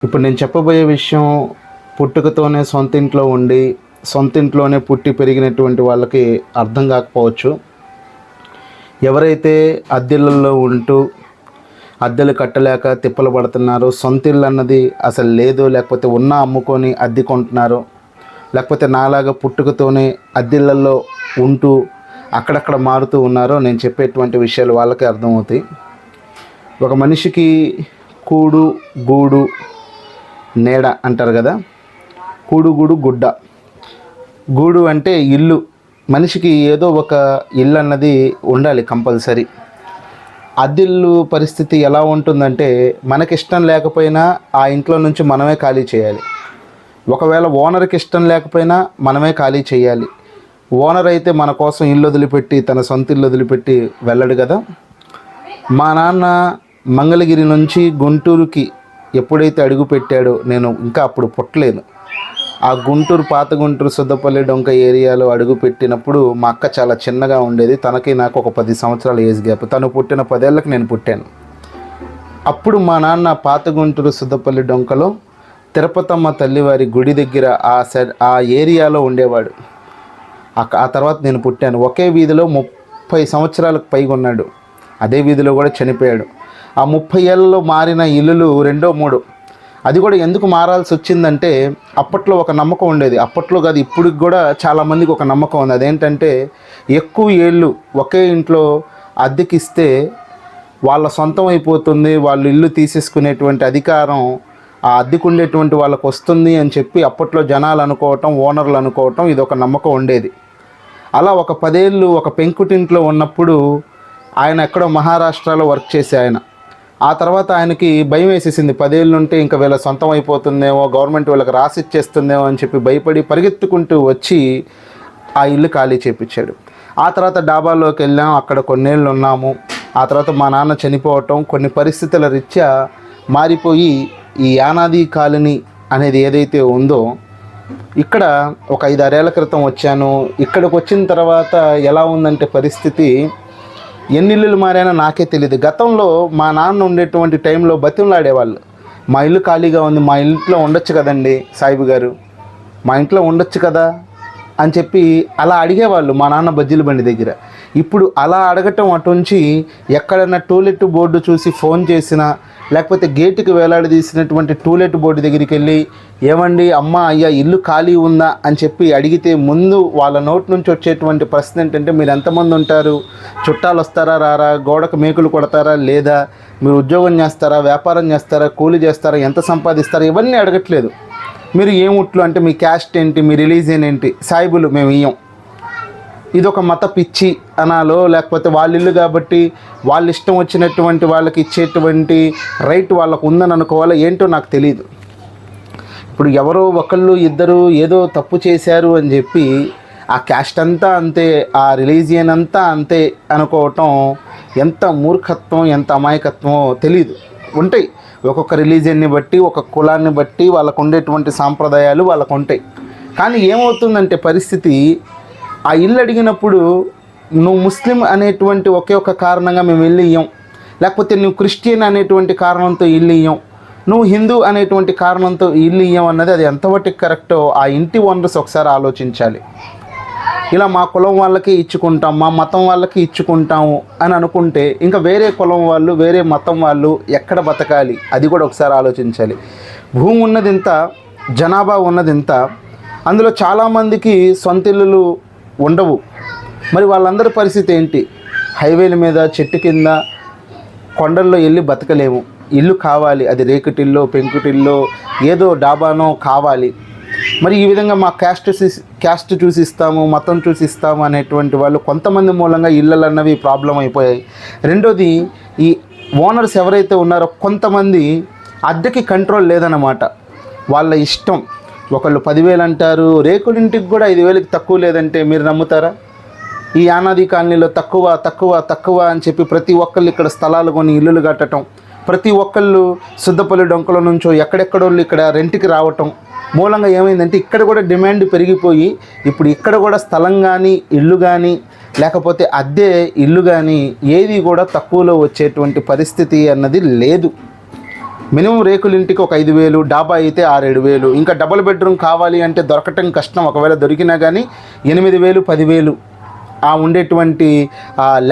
ఇప్పుడు నేను చెప్పబోయే విషయం పుట్టుకతోనే సొంత ఇంట్లో ఉండి సొంత ఇంట్లోనే పుట్టి పెరిగినటువంటి వాళ్ళకి అర్థం కాకపోవచ్చు. ఎవరైతే అద్దెలలో ఉంటూ అద్దెలు కట్టలేక తిప్పలు పడుతున్నారో, సొంత ఇల్లు అన్నది అసలు లేదు, లేకపోతే ఉన్న అమ్ముకొని అద్దె కొంటున్నారో, లేకపోతే నాలాగా పుట్టుకతోనే అద్దెలలో ఉంటూ అక్కడక్కడ మారుతూ ఉన్నారో, నేను చెప్పేటువంటి విషయాలు వాళ్ళకే అర్థమవుతాయి. ఒక మనిషికి కూడు గూడు నీడ అంటారు కదా. కూడు గూడు గుడ్డ. గూడు అంటే ఇల్లు. మనిషికి ఏదో ఒక ఇల్లు అన్నది ఉండాలి కంపల్సరీ. అద్దెల్లు పరిస్థితి ఎలా ఉంటుందంటే, మనకిష్టం లేకపోయినా ఆ ఇంట్లో నుంచి మనమే ఖాళీ చేయాలి. ఒకవేళ ఓనర్కి ఇష్టం లేకపోయినా మనమే ఖాళీ చేయాలి. ఓనర్ అయితే మన కోసం ఇల్లు వదిలిపెట్టి, తన సొంత ఇల్లు వదిలిపెట్టి వెళ్ళడు కదా. మా నాన్న మంగళగిరి నుంచి గుంటూరుకి ఎప్పుడైతే అడుగు పెట్టాడో, నేను ఇంకా అప్పుడు పుట్టలేదు. ఆ గుంటూరు, పాత గుంటూరు, సుద్దపల్లి, డొంక ఏరియాలో అడుగు పెట్టినప్పుడు మా అక్క చాలా చిన్నగా ఉండేది. తనకి నాకు ఒక 10 సంవత్సరాల ఏజ్ గ్యాప్. తను పుట్టిన 10 ఏళ్ళకి నేను పుట్టాను. అప్పుడు మా నాన్న పాత గుంటూరు, సుద్దపల్లి, డొంకలో తిరుపతమ్మ తల్లివారి గుడి దగ్గర ఆ ఏరియాలో ఉండేవాడు. ఆ తర్వాత నేను పుట్టాను. ఒకే వీధిలో 30 సంవత్సరాలకు పైగా ఉన్నాడు. అదే వీధిలో కూడా చనిపోయాడు. ఆ 30 ఏళ్ళలో మారిన ఇల్లులు 2-3. అది కూడా ఎందుకు మారాల్సి వచ్చిందంటే, అప్పట్లో ఒక నమ్మకం ఉండేది. అప్పట్లో కాదు, ఇప్పటికి కూడా చాలామందికి ఒక నమ్మకం ఉంది. అదేంటంటే, ఎక్కువ ఏళ్ళు ఒకే ఇంట్లో అద్దెకిస్తే వాళ్ళ సొంతం అయిపోతుంది, వాళ్ళు ఇల్లు తీసేసుకునేటువంటి అధికారం ఆ అద్దెకు ఉండేటువంటి వాళ్ళకు వస్తుంది అని చెప్పి అప్పట్లో జనాలు అనుకోవటం, ఓనర్లు అనుకోవటం, ఇది ఒక నమ్మకం ఉండేది. అలా ఒక 10 ఏళ్ళు ఒక పెంకుటింట్లో ఉన్నప్పుడు ఆయన ఎక్కడో మహారాష్ట్రలో వర్క్ చేసే ఆయన. ఆ తర్వాత ఆయనకి భయం వేసేసింది. 10 ఏళ్ళు ఉంటే ఇంకా వీళ్ళ సొంతం అయిపోతుందేమో, గవర్నమెంట్ వీళ్ళకి రాసిచ్చేస్తుందేమో అని చెప్పి భయపడి పరిగెత్తుకుంటూ వచ్చి ఆ ఇల్లు ఖాళీ చేయించాడు. ఆ తర్వాత డాబాలోకి వెళ్ళాం, అక్కడ కొన్నేళ్ళు ఉన్నాము. ఆ తర్వాత మా నాన్న చనిపోవటం, కొన్ని పరిస్థితుల రీత్యా మారిపోయి ఈ యానాది కాలనీ అనేది ఏదైతే ఉందో, ఇక్కడ ఒక 5-6 ఏళ్ల క్రితం వచ్చాను. ఇక్కడికి వచ్చిన తర్వాత ఎలా ఉందంటే పరిస్థితి, ఎన్ని ఇల్లులు మారానో నాకే తెలియదు. గతంలో మా నాన్న ఉండేటువంటి టైంలో బతిమలాడేవాళ్ళు, మా ఇల్లు ఖాళీగా ఉంది, మా ఇంట్లో ఉండొచ్చు కదండి సాయిబు గారు, మా ఇంట్లో ఉండొచ్చు కదా అని చెప్పి అలా అడిగేవాళ్ళు మా నాన్న బజ్జీల బండి దగ్గర. ఇప్పుడు అలా అడగటం అటుంచి ఎక్కడన్నా టూలెట్ బోర్డు చూసి ఫోన్ చేసినా, లేకపోతే గేటుకి వేలాడదీసినటువంటి టూలెట్ బోర్డు దగ్గరికి వెళ్ళి, ఏమండి అమ్మ అయ్యా ఇల్లు ఖాళీ ఉందా అని చెప్పి అడిగితే ముందు వాళ్ళ నోటి నుంచి వచ్చేటువంటి ప్రశ్న ఏంటంటే, మీరు ఎంతమంది ఉంటారు, చుట్టాలు వస్తారా రారా, గోడకు మేకులు కొడతారా లేదా, మీరు ఉద్యోగం చేస్తారా, వ్యాపారం చేస్తారా, కూలి చేస్తారా, ఎంత సంపాదిస్తారా, ఇవన్నీ అడగట్లేదు. మీరు ఏముట్లు అంటే మీ క్యాస్ట్ ఏంటి, మీ రిలీజియన్ ఏంటి, సాయిబులు మేము ఇయ్యం. ఇదొక మత పిచ్చి అనాలో, లేకపోతే వాళ్ళ ఇల్లు కాబట్టి వాళ్ళు ఇష్టం వచ్చినటువంటి వాళ్ళకి ఇచ్చేటువంటి రైట్ వాళ్ళకు ఉందని అనుకోవాలో ఏంటో నాకు తెలియదు. ఇప్పుడు ఎవరో ఒకళ్ళు ఇద్దరు ఏదో తప్పు చేశారు అని చెప్పి ఆ క్యాస్ట్ అంతా అంతే, ఆ రిలీజియన్ అంతా అంతే అనుకోవటం ఎంత మూర్ఖత్వం, ఎంత అమాయకత్వమో తెలియదు. ఉంటాయి ఒక్కొక్క రిలీజియన్ని బట్టి, ఒక కులాన్ని బట్టి వాళ్ళకు ఉండేటువంటి సాంప్రదాయాలు వాళ్ళకు ఉంటాయి. కానీ ఏమవుతుందంటే పరిస్థితి, ఆ ఇల్లు అడిగినప్పుడు నువ్వు ముస్లిం అనేటువంటి ఒకే ఒక కారణంగా మేము ఇల్లు ఇయ్యం, లేకపోతే నువ్వు క్రిస్టియన్ అనేటువంటి కారణంతో ఇల్లు ఇయ్యం, నువ్వు హిందూ అనేటువంటి కారణంతో ఇల్లు ఇయ్యం అన్నది అది ఎంతవరకు కరెక్టో ఆ ఇంటి ఓనర్స్ ఒకసారి ఆలోచించాలి. ఇలా మా కులం వాళ్ళకి ఇచ్చుకుంటాం, మా మతం వాళ్ళకి ఇచ్చుకుంటాము అని అనుకుంటే ఇంకా వేరే కులం వాళ్ళు, వేరే మతం వాళ్ళు ఎక్కడ బతకాలి అది కూడా ఒకసారి ఆలోచించాలి. భూమి ఉన్నది ఇంత, జనాభా ఉన్నది ఇంత, అందులో చాలామందికి సొంత ఇల్లులు ఉండవు. మరి వాళ్ళందరి పరిస్థితి ఏంటి? హైవేల మీద, చెట్టు కింద, కొండల్లో వెళ్ళి బతకలేము. ఇల్లు కావాలి, అది రేకుటిల్లో, పెంకుటిల్లో, ఏదో డాబానో కావాలి. మరి ఈ విధంగా మా క్యాస్ట్ చూసి ఇస్తాము, మతం చూసి ఇస్తాము అనేటువంటి వాళ్ళు కొంతమంది మూలంగా ఇళ్ళు అన్నవి ప్రాబ్లం అయిపోయాయి. రెండోది, ఈ ఓనర్స్ ఎవరైతే ఉన్నారో కొంతమంది అద్దెకి కంట్రోల్ లేదన్నమాట. వాళ్ళ ఇష్టం. ఒకళ్ళు 10,000 అంటారు, రేకులింటికి కూడా 5,000కి తక్కువ లేదంటే మీరు నమ్ముతారా? ఈ యానాది కాలనీలో తక్కువ తక్కువ తక్కువ అని చెప్పి ప్రతి ఒక్కళ్ళు ఇక్కడ స్థలాలు కొని ఇల్లులు కట్టడం, ప్రతి ఒక్కళ్ళు సుద్దపల్లి, డొంకల నుంచో ఎక్కడెక్కడోళ్ళు ఇక్కడ రెంట్కి రావటం మూలంగా ఏమైందంటే ఇక్కడ కూడా డిమాండ్ పెరిగిపోయి ఇప్పుడు ఇక్కడ కూడా స్థలం కానీ, ఇల్లు కానీ, లేకపోతే అద్దె ఇల్లు కానీ ఏది కూడా తక్కువలో వచ్చేటువంటి పరిస్థితి అన్నది లేదు. మినిమం రేకుల ఇంటికి ఒక 5,000, డాబా అయితే 6-7,000. ఇంకా డబుల్ బెడ్రూమ్ కావాలి అంటే దొరకటం కష్టం. ఒకవేళ దొరికినా కానీ 8,000, 10,000 ఆ ఉండేటువంటి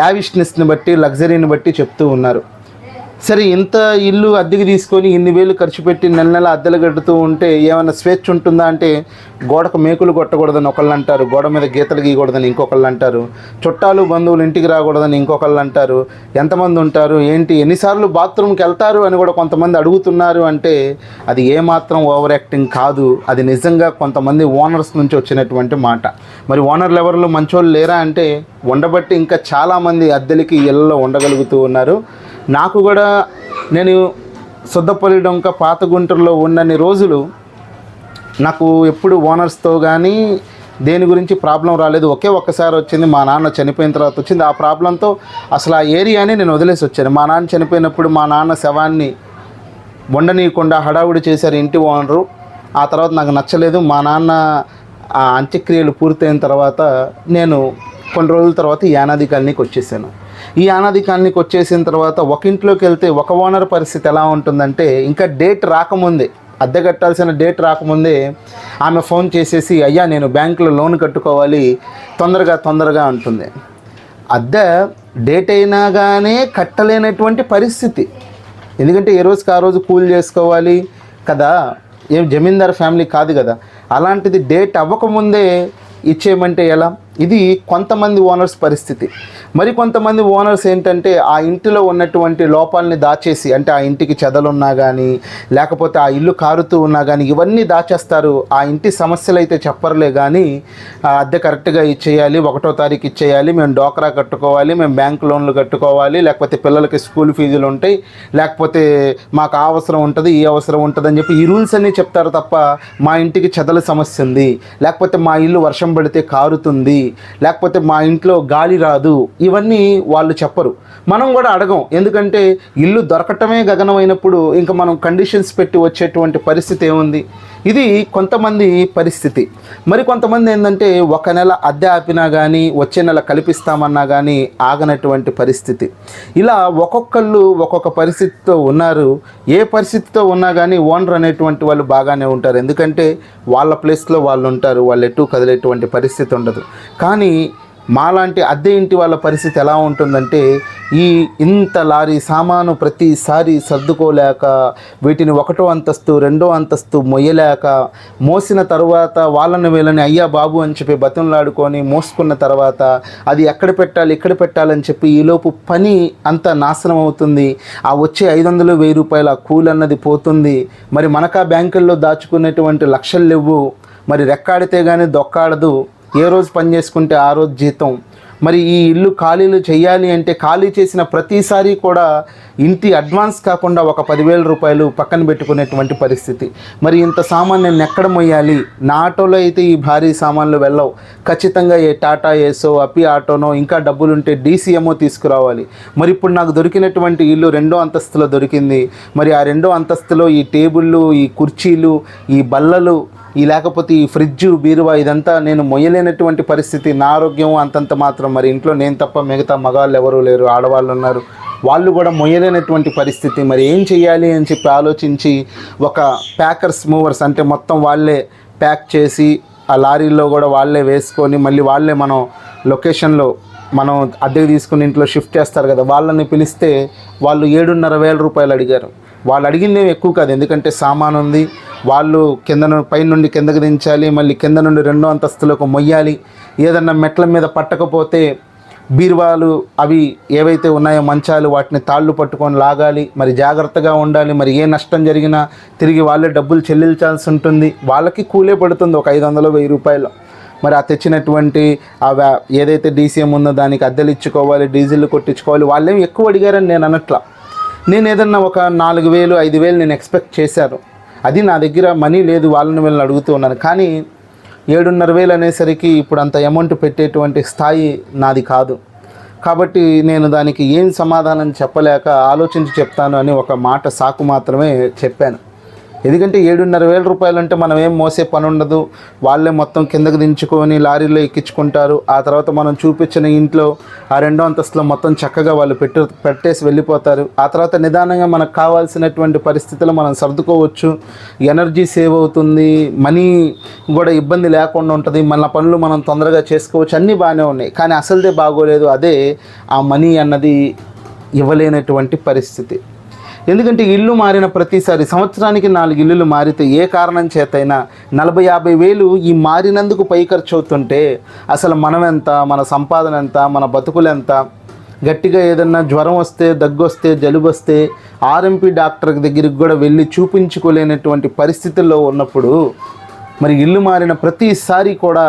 లావిష్నెస్ని బట్టి, లగ్జరీని బట్టి చెప్తూ ఉన్నారు. సరే, ఇంత ఇల్లు అద్దెకి తీసుకొని ఇన్ని వేలు ఖర్చు పెట్టి నెల నెల అద్దెలు కడుతూ ఉంటే ఏమైనా స్వేచ్ఛ ఉంటుందా అంటే, గోడకు మేకులు కొట్టకూడదని ఒకళ్ళు అంటారు, గోడ మీద గీతలు గీయకూడదని ఇంకొకళ్ళు అంటారు, చుట్టాలు బంధువులు ఇంటికి రాకూడదని ఇంకొకళ్ళు అంటారు. ఎంతమంది ఉంటారు ఏంటి, ఎన్నిసార్లు బాత్రూమ్కి వెళ్తారు అని కూడా కొంతమంది అడుగుతున్నారు. అంటే అది ఏమాత్రం ఓవర్ యాక్టింగ్ కాదు, అది నిజంగా కొంతమంది ఓనర్స్ నుంచి వచ్చినటువంటి మాట. మరి ఓనర్లు ఎవరు మంచోళ్ళు లేరా అంటే, ఉండబట్టి ఇంకా చాలామంది అద్దెలకి ఇళ్ళలో ఉండగలుగుతూ ఉన్నారు. నాకు కూడా, నేను సొద్దపల్లి డొంక పాత గుంటూరులో ఉన్నన్ని రోజులు నాకు ఎప్పుడు ఓనర్స్తో కానీ దేని గురించి ప్రాబ్లం రాలేదు. ఒక్కసారి వచ్చింది, మా నాన్న చనిపోయిన తర్వాత వచ్చింది. ఆ ప్రాబ్లంతో అసలు ఆ ఏరియాని నేను వదిలేసి వచ్చాను. మా నాన్న చనిపోయినప్పుడు మా నాన్న శవాన్ని వండనీయకుండా హడావుడి చేశారు ఇంటి ఓనరు. ఆ తర్వాత నాకు నచ్చలేదు. మా నాన్న ఆ అంత్యక్రియలు పూర్తయిన తర్వాత నేను కొన్ని రోజుల తర్వాత ఈ యానాది కాలనీకి వచ్చేసాను. ఈ యానాది కాలనీకి వచ్చేసిన తర్వాత ఒక ఇంట్లోకి వెళ్తే ఒక ఓనర్ పరిస్థితి ఎలా ఉంటుందంటే, ఇంకా డేట్ రాకముందే, అద్దె కట్టాల్సిన డేట్ రాకముందే ఆమె ఫోన్ చేసేసి, అయ్యా నేను బ్యాంకులో లోన్ కట్టుకోవాలి తొందరగా అంటుంది. అద్దె డేట్ అయినా కానీ కట్టలేనటువంటి పరిస్థితి. ఎందుకంటే ఏ రోజుకి ఆ రోజు కూల్ చేసుకోవాలి కదా, ఏం జమీందార్ ఫ్యామిలీ కాదు కదా. అలాంటిది డేట్ అవ్వకముందే ఇచ్చేయమంటే ఎలా? ఇది కొంతమంది ఓనర్స్ పరిస్థితి. మరి కొంతమంది ఓనర్స్ ఏంటంటే, ఆ ఇంటిలో ఉన్నటువంటి లోపాలని దాచేసి, అంటే ఆ ఇంటికి చెదలున్నా కానీ, లేకపోతే ఆ ఇల్లు కారుతూ ఉన్నా కానీ ఇవన్నీ దాచేస్తారు. ఆ ఇంటి సమస్యలు అయితే చెప్పర్లే కానీ, అద్దె కరెక్ట్గా ఇచ్చేయాలి, 1వ తారీఖు ఇచ్చేయాలి, మేము డోక్రా కట్టుకోవాలి, మేము బ్యాంక్ లోన్లు కట్టుకోవాలి, లేకపోతే పిల్లలకి స్కూల్ ఫీజులు ఉంటాయి, లేకపోతే మాకు ఆ అవసరం ఉంటుంది, ఈ అవసరం ఉంటుంది అని చెప్పి ఈ రూల్స్ అన్నీ చెప్తారు తప్ప, మా ఇంటికి చెదల సమస్య ఉంది, లేకపోతే మా ఇల్లు వర్షం పడితే కారుతుంది, లేకపోతే మా ఇంట్లో గాలి రాదు, ఇవన్నీ వాళ్ళు చెప్పరు. మనం కూడా అడగం. ఎందుకంటే ఇల్లు దొరకటమే గగనమైనప్పుడు ఇంకా మనం కండిషన్స్ పెట్టి వచ్చేటువంటి పరిస్థితి ఏముంది? ఇది కొంతమంది పరిస్థితి. మరి కొంతమంది ఏంటంటే, ఒక నెల అద్దె ఆపినా కానీ వచ్చే నెల కల్పిస్తామన్నా కానీ ఆగనటువంటి పరిస్థితి. ఇలా ఒక్కొక్కళ్ళు ఒక్కొక్క పరిస్థితితో ఉన్నారు. ఏ పరిస్థితితో ఉన్నా కానీ ఓనర్ అనేటువంటి వాళ్ళు బాగానే ఉంటారు. ఎందుకంటే వాళ్ళ ప్లేస్లో వాళ్ళు ఉంటారు, వాళ్ళు ఎటు కదిలేటువంటి పరిస్థితి ఉండదు. కానీ మాలాంటి అద్దె ఇంటి వాళ్ళ పరిస్థితి ఎలా ఉంటుందంటే, ఇంత లారీ సామాను ప్రతిసారి సర్దుకోలేక, వీటిని 1వ అంతస్తు 2వ అంతస్తు మొయ్యలేక, మోసిన తర్వాత వాళ్ళని వీళ్ళని అయ్యా బాబు అని చెప్పి బతిమలాడుకొని మోసుకున్న తర్వాత అది ఎక్కడ పెట్టాలి ఇక్కడ పెట్టాలని చెప్పి ఈలోపు పని అంతా నాశనం అవుతుంది. ఆ వచ్చే 500, 1000 రూపాయల కూలి అన్నది పోతుంది. మరి మనకా బ్యాంకుల్లో దాచుకునేటువంటి లక్షలు లేవు. మరి రెక్కాడితే కానీ దొక్కాడదు. ఏ రోజు పని చేసుకుంటే ఆ రోజు జీతం. మరి ఈ ఇల్లు ఖాళీలు చేయాలి అంటే, ఖాళీ చేసిన ప్రతిసారి కూడా ఇంటి అడ్వాన్స్ కాకుండా ఒక 10,000 రూపాయలు పక్కన పెట్టుకునేటువంటి పరిస్థితి. మరి ఇంత సామాన్ నేను ఎక్కడ మొయ్యాలి? నా ఆటోలో అయితే ఈ భారీ సామాన్లు వెళ్ళవు. ఖచ్చితంగా ఏ టాటా ఏసో, అపి ఆటోనో, ఇంకా డబ్బులుంటే డీసీఎమో తీసుకురావాలి. మరి ఇప్పుడు నాకు దొరికినటువంటి ఇల్లు 2వ అంతస్తులో దొరికింది. మరి ఆ 2వ అంతస్తులో ఈ టేబుళ్ళు, ఈ కుర్చీలు, ఈ బల్లలు, లేకపోతే ఈ ఫ్రిడ్జ్, బీరువా, ఇదంతా నేను మొయ్యలేనటువంటి పరిస్థితి. నా ఆరోగ్యం అంతంత మాత్రం. మరి ఇంట్లో నేను తప్ప మిగతా మగవాళ్ళు ఎవరూ లేరు, ఆడవాళ్ళు ఉన్నారు, వాళ్ళు కూడా మొయ్యలేనటువంటి పరిస్థితి. మరి ఏం చేయాలి అని చెప్పి ఆలోచించి, ఒక ప్యాకర్స్ మూవర్స్, అంటే మొత్తం వాళ్ళే ప్యాక్ చేసి ఆ లారీల్లో కూడా వాళ్ళే వేసుకొని, మళ్ళీ వాళ్ళే మనం లొకేషన్లో మనం అద్దెకి తీసుకుని ఇంట్లో షిఫ్ట్ చేస్తారు కదా, వాళ్ళని పిలిస్తే వాళ్ళు 7,500 రూపాయలు అడిగారు. వాళ్ళు అడిగింది ఎక్కువ కాదు, ఎందుకంటే సామాను ఉంది. వాళ్ళు పై నుండి కిందకి దించాలి, మళ్ళీ కింద నుండి 2వ అంతస్తులకు మొయ్యాలి. ఏదన్నా మెట్ల మీద పట్టకపోతే బీరువాలు అవి ఏవైతే ఉన్నాయో మంచాలు, వాటిని తాళ్ళు పట్టుకొని లాగాలి. మరి జాగ్రత్తగా ఉండాలి. మరి ఏ నష్టం జరిగినా తిరిగి వాళ్ళే డబ్బులు చెల్లించాల్సి ఉంటుంది. వాళ్ళకి కూలే పడుతుంది ఒక 500, 1000 రూపాయలు. మరి ఆ తెచ్చినటువంటి ఏదైతే డీసీఎం ఉందో దానికి అద్దెలు ఇచ్చుకోవాలి, డీజిల్ కొట్టించుకోవాలి. వాళ్ళేం ఎక్కువ అడిగారని నేను అనట్లా. నేను ఏదన్నా ఒక 4,000, 5,000 నేను ఎక్స్పెక్ట్ చేశాను. అది నా దగ్గర మనీ లేదు, వాళ్ళని వీళ్ళని అడుగుతూ ఉన్నాను. కానీ 7,500 అనేసరికి ఇప్పుడు అంత అమౌంట్ పెట్టేటువంటి స్థాయి నాది కాదు. కాబట్టి నేను దానికి ఏం సమాధానం చెప్పలేక ఆలోచించి చెప్తాను అని ఒక మాట సాకు మాత్రమే చెప్పాను. ఎందుకంటే 7,500 రూపాయలు అంటే మనం ఏం మోసే పని ఉండదు. వాళ్ళే మొత్తం కిందకి దించుకొని లారీలో ఎక్కించుకుంటారు. ఆ తర్వాత మనం చూపించిన ఇంట్లో ఆ 2వ అంతస్తులో మొత్తం చక్కగా వాళ్ళు పెట్టేసి వెళ్ళిపోతారు. ఆ తర్వాత నిదానంగా మనకు కావాల్సినటువంటి పరిస్థితుల్లో మనం సర్దుకోవచ్చు. ఎనర్జీ సేవ్ అవుతుంది, మనీ కూడా ఇబ్బంది లేకుండా ఉంటుంది, మన పనులు మనం తొందరగా చేసుకోవచ్చు. అన్నీ బాగానే ఉన్నాయి, కానీ అసలుదే బాగోలేదు. అదే ఆ మనీ అన్నది ఇవ్వలేనటువంటి పరిస్థితి. ఎందుకంటే ఇల్లు మారిన ప్రతిసారి సంవత్సరానికి 4 ఇల్లులు మారితే ఏ కారణం చేతైనా 40-50 వేలు ఈ మారినందుకు పై ఖర్చు అవుతుంటే అసలు మనం ఎంత, మన సంపాదన ఎంత, మన బతుకులు ఎంత? గట్టిగా ఏదన్నా జ్వరం వస్తే, దగ్గు వస్తే, జలుబు వస్తే ఆర్ఎంపీ డాక్టర్ దగ్గరికి కూడా వెళ్ళి చూపించుకోలేనటువంటి పరిస్థితుల్లో ఉన్నప్పుడు మరి ఇల్లు మారిన ప్రతిసారి కూడా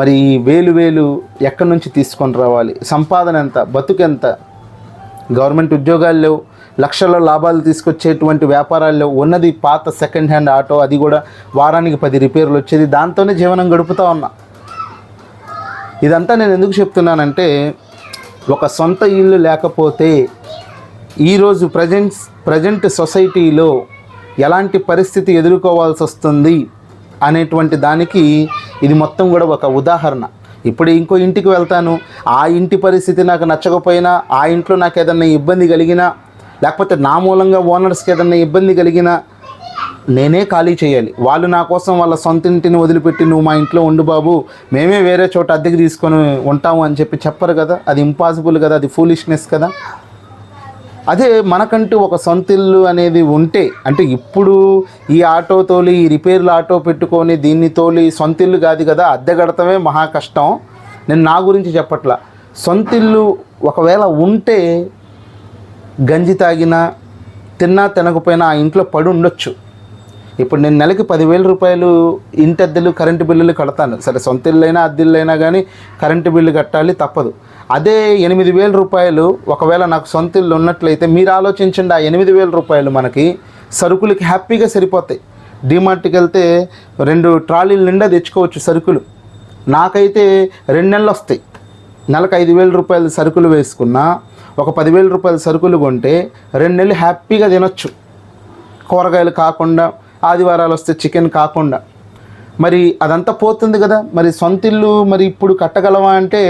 మరి వేలు ఎక్కడి నుంచి తీసుకొని రావాలి? సంపాదన ఎంత, బతుకెంత? గవర్నమెంట్ ఉద్యోగాలు లేవు, లక్షల లాభాలు తీసుకొచ్చేటువంటి వ్యాపారాల్లో ఉన్నది పాత సెకండ్ హ్యాండ్ ఆటో, అది కూడా వారానికి 10 రిపేర్లు వచ్చేది, దాంతోనే జీవనం గడుపుతూ ఉన్నా. ఇదంతా నేను ఎందుకు చెప్తున్నానంటే, ఒక సొంత ఇల్లు లేకపోతే ఈరోజు ప్రజెంట్ సొసైటీలో ఎలాంటి పరిస్థితి ఎదుర్కోవాల్సి వస్తుంది అనేటువంటి దానికి ఇది మొత్తం కూడా ఒక ఉదాహరణ. ఇప్పుడు ఇంకో ఇంటికి వెళ్తాను, ఆ ఇంటి పరిస్థితి నాకు నచ్చకపోయినా, ఆ ఇంట్లో నాకు ఏదన్నా ఇబ్బంది కలిగినా, లేకపోతే నా మూలంగా ఓనర్స్కి ఏదన్నా ఇబ్బంది కలిగినా నేనే ఖాళీ చేయాలి. వాళ్ళు నా కోసం వాళ్ళ సొంత ఇంటిని వదిలిపెట్టి నువ్వు మా ఇంట్లో ఉండు బాబు, మేమే వేరే చోట అద్దెకి తీసుకొని ఉంటాము అని చెప్పరు కదా. అది ఇంపాసిబుల్ కదా, అది ఫూలిష్నెస్ కదా. అదే మనకంటూ ఒక సొంత ఇల్లు అనేది ఉంటే, అంటే ఇప్పుడు ఈ ఆటో తోలి, ఈ రిపేర్లు ఆటో పెట్టుకొని దీన్ని తోలి సొంత ఇల్లు కాదు కదా, అద్దె కడతమే మహా కష్టం. నేను నా గురించి చెప్పట్లా. సొంత ఇల్లు ఒకవేళ ఉంటే గంజి తాగినా, తిన్నా తినకపోయినా ఆ ఇంట్లో పడి ఉండొచ్చు. ఇప్పుడు నేను నెలకి 10,000 రూపాయలు ఇంటి అద్దెలు, కరెంటు బిల్లులు కడతాను. సరే, సొంత ఇల్లు అయినా అద్దె ఇల్లు అయినా కానీ కరెంటు బిల్లు కట్టాలి, తప్పదు. అదే 8,000 రూపాయలు ఒకవేళ నాకు సొంత ఇల్లు ఉన్నట్లయితే మీరు ఆలోచించండి, ఆ 8,000 రూపాయలు మనకి సరుకులకి హ్యాపీగా సరిపోతాయి. డీమార్ట్కి వెళ్తే 2 ట్రాలీల నిండా తెచ్చుకోవచ్చు సరుకులు. నాకైతే 2 నెలలు వస్తాయి. నెలకు 5,000 రూపాయలు సరుకులు వేసుకున్నా, ఒక 10,000 రూపాయల సరుకులు కొంటే 2 నెలలు హ్యాపీగా తినొచ్చు, కూరగాయలు కాకుండా, ఆదివారాలు వస్తే చికెన్ కాకుండా. మరి అదంతా పోతుంది కదా. మరి సొంత ఇల్లు మరి ఇప్పుడు కట్టగలవా అంటే,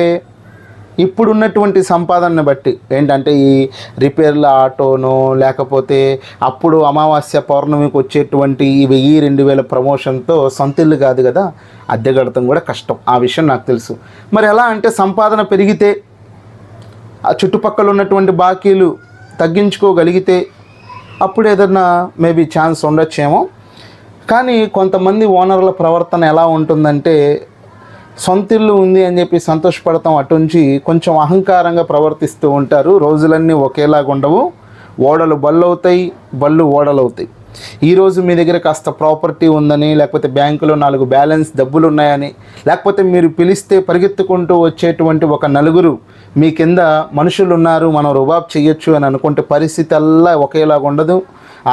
ఇప్పుడున్నటువంటి సంపాదనను బట్టి ఏంటంటే ఈ రిపేర్ల ఆటోనో, లేకపోతే అప్పుడు అమావాస్య పౌర్ణమికి వచ్చేటువంటి ఈ 1,000-2,000 ప్రమోషన్తో సొంత ఇల్లు కాదు కదా, అద్దె కడతాం కూడా కష్టం. ఆ విషయం నాకు తెలుసు. మరి ఎలా అంటే సంపాదన పెరిగితే, ఆ చుట్టుపక్కల ఉన్నటువంటి బాకీలు తగ్గించుకోగలిగితే అప్పుడు ఏదన్నా మేబీ ఛాన్స్ ఉండొచ్చేమో. కానీ కొంతమంది ఓనర్ల ప్రవర్తన ఎలా ఉంటుందంటే, సొంత ఇల్లు ఉంది అని చెప్పి సంతోషపడతాం అటుంచి కొంచెం అహంకారంగా ప్రవర్తిస్తూ ఉంటారు. రోజులన్నీ ఒకేలాగా ఉండవు, ఓడలు బళ్ళు అవుతాయి, బళ్ళు ఓడలు అవుతాయి. ఈరోజు మీ దగ్గర కాస్త ప్రాపర్టీ ఉందని, లేకపోతే బ్యాంకులో 4 బ్యాలెన్స్ డబ్బులు ఉన్నాయని, లేకపోతే మీరు పిలిస్తే పరిగెత్తుకుంటూ వచ్చేటువంటి ఒక 4 మీ కింద మనుషులు ఉన్నారు, మనం రుబాబ్ చేయొచ్చు అని అనుకుంటే పరిస్థితి అలా ఒకేలాగా ఉండదు.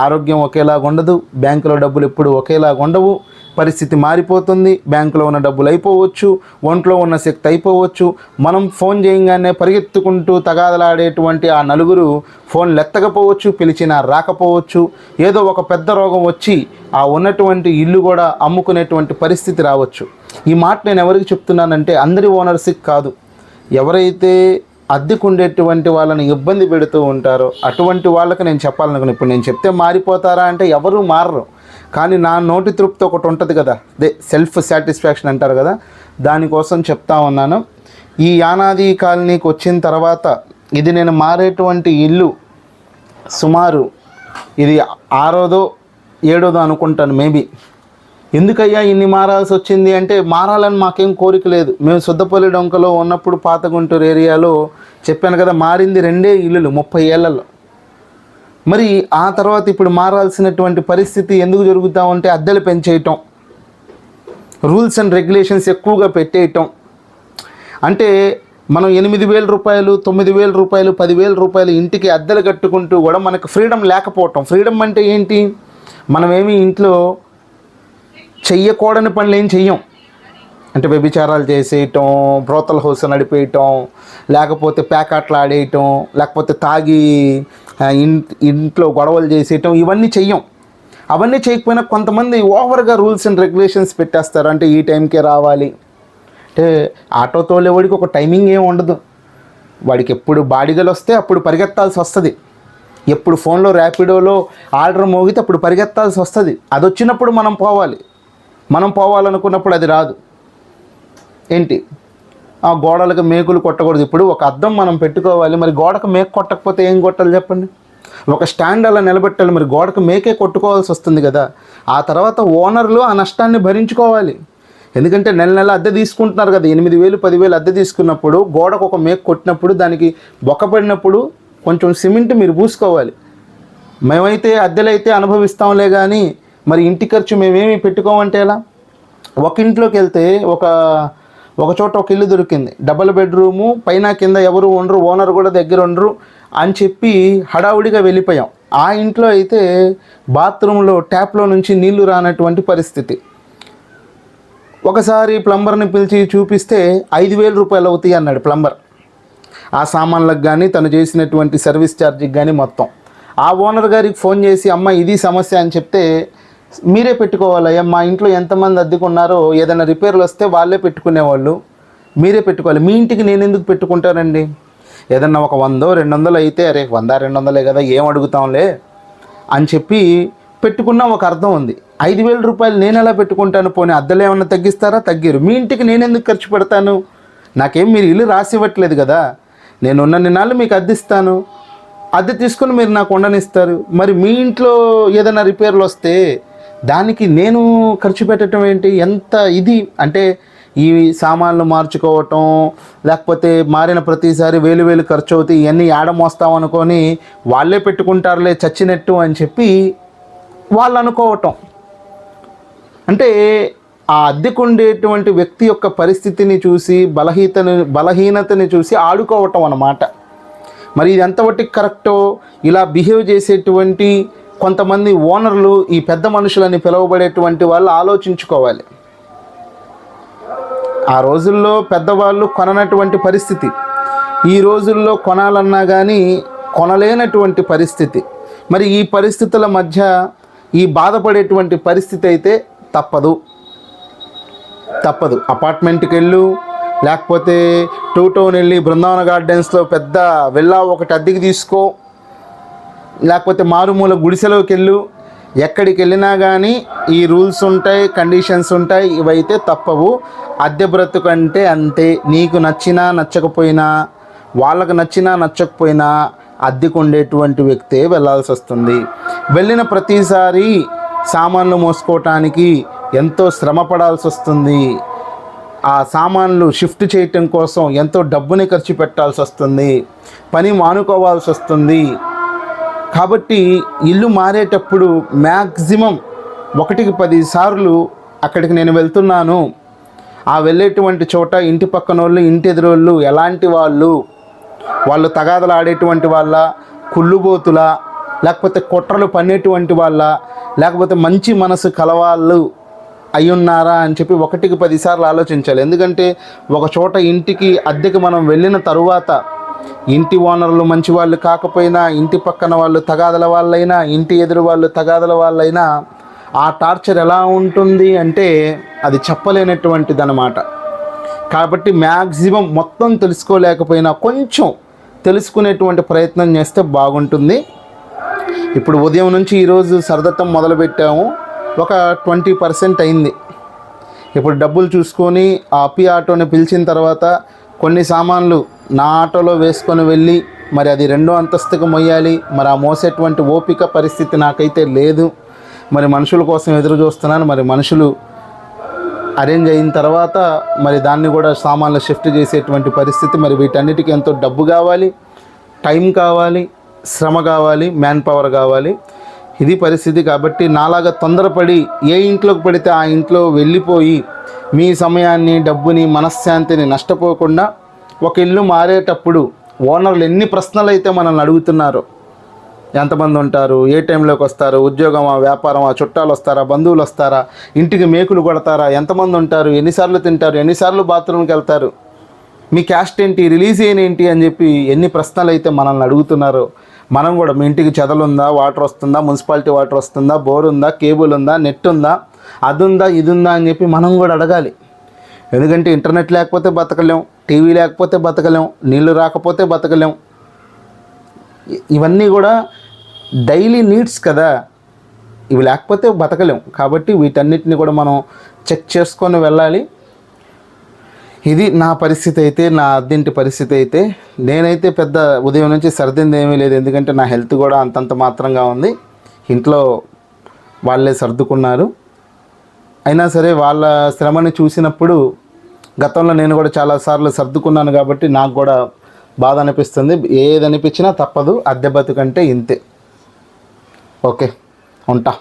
ఆరోగ్యం ఒకేలాగా ఉండదు, బ్యాంకులో డబ్బులు ఎప్పుడు ఒకేలాగా ఉండవు. పరిస్థితి మారిపోతుంది. బ్యాంకులో ఉన్న డబ్బులు అయిపోవచ్చు, ఒంట్లో ఉన్న శక్తి అయిపోవచ్చు. మనం ఫోన్ చేయగానే పరిగెత్తుకుంటూ తగాదలాడేటువంటి ఆ 4 ఫోన్లు ఎత్తకపోవచ్చు, పిలిచినా రాకపోవచ్చు. ఏదో ఒక పెద్ద రోగం వచ్చి ఆ ఉన్నటువంటి ఇల్లు కూడా అమ్ముకునేటువంటి పరిస్థితి రావచ్చు. ఈ మాట నేను ఎవరికి చెప్తున్నానంటే, అందరి ఓనర్స్కి కాదు, ఎవరైతే అద్దెకు ఉండేటువంటి వాళ్ళని ఇబ్బంది పెడుతూ ఉంటారో అటువంటి వాళ్ళకి నేను చెప్పాలనుకున్నాను. ఇప్పుడు నేను చెప్తే మారిపోతారా అంటే ఎవరు మారరు, కానీ నా నోటి తృప్తి ఒకటి ఉంటుంది కదా, అదే సెల్ఫ్ సాటిస్ఫాక్షన్ అంటారు కదా, దానికోసం చెప్తా ఉన్నాను. ఈ యానాది కాలనీకి వచ్చిన తర్వాత ఇది నేను మారేటువంటి ఇల్లు సుమారు ఇది 6దో 7దో అనుకుంటాను మేబీ. ఎందుకయ్యా ఇన్ని మారాల్సి వచ్చింది అంటే, మారాలని మాకేం కోరిక లేదు. మేము సుద్దపల్లి డొంకలో ఉన్నప్పుడు పాత గుంటూరు ఏరియాలో చెప్పాను కదా, మారింది 2 ఇల్లులు 30 ఏళ్లలో. మరి ఆ తర్వాత ఇప్పుడు మారాల్సినటువంటి పరిస్థితి ఎందుకు జరుగుతూ ఉంటే, అద్దెలు పెంచేయటం, రూల్స్ అండ్ రెగ్యులేషన్స్ ఎక్కువగా పెట్టేయటం. అంటే మనం 8,000 రూపాయలు, 9,000 రూపాయలు, 10,000 రూపాయలు ఇంటికి అద్దెలు కట్టుకుంటూ కూడా మనకు ఫ్రీడమ్ లేకపోవటం. ఫ్రీడమ్ అంటే ఏంటి? మనమేమి ఇంట్లో చెయ్యకూడని పనులు ఏం చెయ్యం. అంటే వ్యభిచారాలు చేసేయటం, బ్రోతల్ హౌస్ నడిపేయటం, లేకపోతే ప్యాకాట్లు ఆడేయటం, లేకపోతే తాగి ఇంట్లో గొడవలు చేసేయటం, ఇవన్నీ చెయ్యం. అవన్నీ చేయకపోయినా కొంతమంది ఓవర్గా రూల్స్ అండ్ రెగ్యులేషన్స్ పెట్టేస్తారు. అంటే ఈ టైంకే రావాలి, అంటే ఆటో తోలేవాడికి ఒక టైమింగ్ ఏమి ఉండదు. వాడికి ఎప్పుడు బాడిగలు వస్తే అప్పుడు పరిగెత్తాల్సి వస్తుంది. ఎప్పుడు ఫోన్లో ర్యాపిడోలో ఆర్డర్ మోగితే అప్పుడు పరిగెత్తాల్సి వస్తుంది. అది వచ్చినప్పుడు మనం పోవాలి. మనం పోవాలనుకున్నప్పుడు అది రాదు. ఏంటి ఆ గోడలకు మేకులు కొట్టకూడదు. ఇప్పుడు ఒక అద్దం మనం పెట్టుకోవాలి, మరి గోడకు మేకు కొట్టకపోతే ఏం కొట్టాలి చెప్పండి? ఒక స్టాండ్ అలా నిలబెట్టాలి, మరి గోడకు మేకే కొట్టుకోవాల్సి వస్తుంది కదా. ఆ తర్వాత ఓనర్లు ఆ నష్టాన్ని భరించుకోవాలి. ఎందుకంటే నెల నెల అద్దె తీసుకుంటున్నారు కదా, 8,000 10,000 అద్దె తీసుకున్నప్పుడు గోడకు ఒక మేకు కొట్టినప్పుడు దానికి బొక్కపడినప్పుడు కొంచెం సిమెంట్ మీరు పూసుకోవాలి. మేమైతే అద్దెలైతే అనుభవిస్తాంలే కానీ మరి ఇంటి ఖర్చు మేమేమి పెట్టుకోమంటే ఎలా? ఒక ఇంట్లోకి వెళ్తే ఒక చోట ఒక ఇల్లు దొరికింది, డబుల్ బెడ్రూము, పైన కింద ఎవరు ఉండరు, ఓనర్ కూడా దగ్గర ఉండరు అని చెప్పి హడావుడిగా వెళ్ళిపోయాం. ఆ ఇంట్లో అయితే బాత్రూంలో ట్యాప్లో నుంచి నీళ్లు రానటువంటి పరిస్థితి. ఒకసారి ప్లంబర్ని పిలిచి చూపిస్తే 5,000 రూపాయలు అవుతాయి అన్నాడు ప్లంబర్. ఆ సామాన్లకు కానీ తను చేసినటువంటి సర్వీస్ ఛార్జీకి కానీ మొత్తం. ఆ ఓనర్ గారికి ఫోన్ చేసి అమ్మ ఇది సమస్య అని చెప్తే, మీరే పెట్టుకోవాలయ్యా, మా ఇంట్లో ఎంతమంది అద్దెకున్నారో ఏదైనా రిపేర్లు వస్తే వాళ్ళే పెట్టుకునేవాళ్ళు, మీరే పెట్టుకోవాలి, మీ ఇంటికి నేను ఎందుకు పెట్టుకుంటానండి? ఏదన్నా ఒక 100 200 అయితే అరే 100 200 కదా ఏం అడుగుతాంలే అని చెప్పి పెట్టుకున్నా ఒక అర్థం ఉంది. 5,000 రూపాయలు నేను ఎలా పెట్టుకుంటాను? పోనీ అద్దెలు ఏమన్నా తగ్గిస్తారా? తగ్గిరు. మీ ఇంటికి నేను ఎందుకు ఖర్చు పెడతాను? నాకేం మీరు ఇల్లు రాసి ఇవ్వట్లేదు కదా, నేను ఉన్నన్ని నాళ్ళు మీకు అద్దెస్తాను, అద్దె తీసుకుని మీరు నాకు ఉండనిస్తారు. మరి మీ ఇంట్లో ఏదైనా రిపేర్లు వస్తే దానికి నేను ఖర్చు పెట్టడం ఏంటి? ఎంత ఇది అంటే ఈ సామాన్లు మార్చుకోవటం, లేకపోతే మారిన ప్రతిసారి 1,000 ఖర్చు అవుతాయి, ఇవన్నీ ఏడ మోస్తామనుకొని వాళ్ళే పెట్టుకుంటారులే చచ్చినట్టు అని చెప్పి వాళ్ళు అనుకోవటం. అంటే ఆ అద్దెకుండేటువంటి వ్యక్తి యొక్క పరిస్థితిని చూసి బలహీనతని చూసి ఆడుకోవటం అన్నమాట. మరి ఇది ఎంతవరకు కరెక్టో ఇలా బిహేవ్ చేసేటువంటి కొంతమంది ఓనర్లు, ఈ పెద్ద మనుషులని పిలువబడేటువంటి వాళ్ళు ఆలోచించుకోవాలి. ఆ రోజుల్లో పెద్దవాళ్ళు కొననటువంటి పరిస్థితి, ఈ రోజుల్లో కొనాలన్నా కానీ కొనలేనటువంటి పరిస్థితి. మరి ఈ పరిస్థితుల మధ్య ఈ బాధపడేటువంటి పరిస్థితి అయితే తప్పదు. అపార్ట్మెంట్కి వెళ్ళు, లేకపోతే 2 టౌన్ వెళ్ళి బృందావన గార్డెన్స్లో పెద్ద విల్లా ఒకటి అద్దెకి తీసుకో, లేకపోతే మారుమూల గుడిసెలోకి వెళ్ళు, ఎక్కడికి వెళ్ళినా కానీ ఈ రూల్స్ ఉంటాయి, కండిషన్స్ ఉంటాయి, ఇవైతే తప్పవు. అద్దె బ్రతుకు అంటే అంతే. నీకు నచ్చినా నచ్చకపోయినా, వాళ్ళకు నచ్చినా నచ్చకపోయినా అద్దెకు ఉండేటువంటి వ్యక్తే వెళ్ళాల్సి వస్తుంది. వెళ్ళిన ప్రతిసారి సామాన్లు మోసుకోవటానికి ఎంతో శ్రమ పడాల్సి వస్తుంది. ఆ సామాన్లు షిఫ్ట్ చేయటం కోసం ఎంతో డబ్బుని ఖర్చు పెట్టాల్సి వస్తుంది, పని మానుకోవాల్సి వస్తుంది. కాబట్టి ఇల్లు మారేటప్పుడు మ్యాక్సిమం 1కి 10 సార్లు అక్కడికి నేను వెళ్తున్నాను, ఆ వెళ్ళేటువంటి చోట ఇంటి పక్కనోళ్ళు, ఇంటి ఎదురోళ్ళు ఎలాంటి వాళ్ళు తగాదలు ఆడేటువంటి వాళ్ళ, కుళ్ళుబోతుల, లేకపోతే కుట్రలు పన్నేటువంటి వాళ్ళ, లేకపోతే మంచి మనసు కలవాళ్ళు అయ్యున్నారా అని చెప్పి 1కి 10 సార్లు ఆలోచించాలి. ఎందుకంటే ఒక చోట ఇంటికి అద్దెకి మనం వెళ్ళిన తరువాత ఇంటి ఓనర్లు మంచి వాళ్ళు కాకపోయినా, ఇంటి పక్కన వాళ్ళు తగాదల వాళ్ళైనా, ఇంటి ఎదురు వాళ్ళు తగాదల వాళ్ళైనా ఆ టార్చర్ ఎలా ఉంటుంది అంటే అది చెప్పలేనటువంటిది అన్నమాట. కాబట్టి మ్యాక్సిమం మొత్తం తెలుసుకోలేకపోయినా కొంచెం తెలుసుకునేటువంటి ప్రయత్నం చేస్తే బాగుంటుంది. ఇప్పుడు ఉదయం నుంచి ఈరోజు సర్దటం మొదలుపెట్టాము, ఒక 20% అయింది. ఇప్పుడు డబ్బులు చూసుకొని ఆ అప్పి ఆటోని పిలిచిన తర్వాత కొన్ని సామాన్లు నా ఆటోలో వేసుకొని వెళ్ళి మరి అది 2వ అంతస్తుకు మొయ్యాలి. మరి ఆ మోసేటువంటి ఓపిక పరిస్థితి నాకైతే లేదు. మరి మనుషుల కోసం ఎదురు చూస్తున్నాను. మరి మనుషులు అరేంజ్ అయిన తర్వాత మరి దాన్ని కూడా సామాన్లు షిఫ్ట్ చేసేటువంటి పరిస్థితి. మరి వీటన్నిటికీ ఎంతో డబ్బు కావాలి, టైం కావాలి, శ్రమ కావాలి, మ్యాన్ పవర్ కావాలి. ఇది పరిస్థితి. కాబట్టి నాలాగా తొందరపడి ఏ ఇంట్లోకి పడితే ఆ ఇంట్లో వెళ్ళిపోయి మీ సమయాన్ని, డబ్బుని, మనశ్శాంతిని నష్టపోకుండా ఒక ఇల్లు మారేటప్పుడు ఓనర్లు ఎన్ని ప్రశ్నలు అయితే మనల్ని అడుగుతున్నారో, ఎంతమంది ఉంటారు, ఏ టైంలోకి వస్తారు, ఉద్యోగమా, వ్యాపారమా, చుట్టాలు వస్తారా, బంధువులు వస్తారా, ఇంటికి మేకులు కొడతారా, ఎంతమంది ఉంటారు, ఎన్నిసార్లు తింటారు, ఎన్నిసార్లు బాత్రూమ్కి వెళ్తారు, మీ క్యాస్ట్ ఏంటి, రిలీజ్ ఏంటి అని చెప్పి ఎన్ని ప్రశ్నలు అయితే మనల్ని అడుగుతున్నారో మనం కూడా మీ ఇంటికి చెదలు ఉందా, వాటర్ వస్తుందా, మున్సిపాలిటీ వాటర్ వస్తుందా, బోర్ ఉందా, కేబుల్ ఉందా, నెట్ ఉందా, అది ఉందా, ఇది ఉందా అని చెప్పి మనం కూడా అడగాలి. ఎందుకంటే ఇంటర్నెట్ లేకపోతే బతకలేం, టీవీ లేకపోతే బతకలేం, నీళ్ళు రాకపోతే బతకలేం. ఇవన్నీ కూడా డైలీ నీడ్స్ కదా, ఇవి లేకపోతే బతకలేం. కాబట్టి వీటన్నిటిని కూడా మనం చెక్ చేసుకొని వెళ్ళాలి. ఇది నా పరిస్థితి అయితే, నా అద్దెంటి పరిస్థితి అయితే. నేనైతే పెద్ద ఉదయం నుంచి సర్దింది ఏమీ లేదు, ఎందుకంటే నా హెల్త్ కూడా అంతంత మాత్రంగా ఉంది. ఇంట్లో వాళ్ళే సర్దుకున్నారు. అయినా సరే వాళ్ళ శ్రమని చూసినప్పుడు గతంలో నేను కూడా చాలాసార్లు సర్దుకున్నాను కాబట్టి నాకు కూడా బాధ అనిపిస్తుంది. ఏది అనిపించినా తప్పదు, అద్దె బతుకంటే ఇంతే. ఓకే, ఉంటా.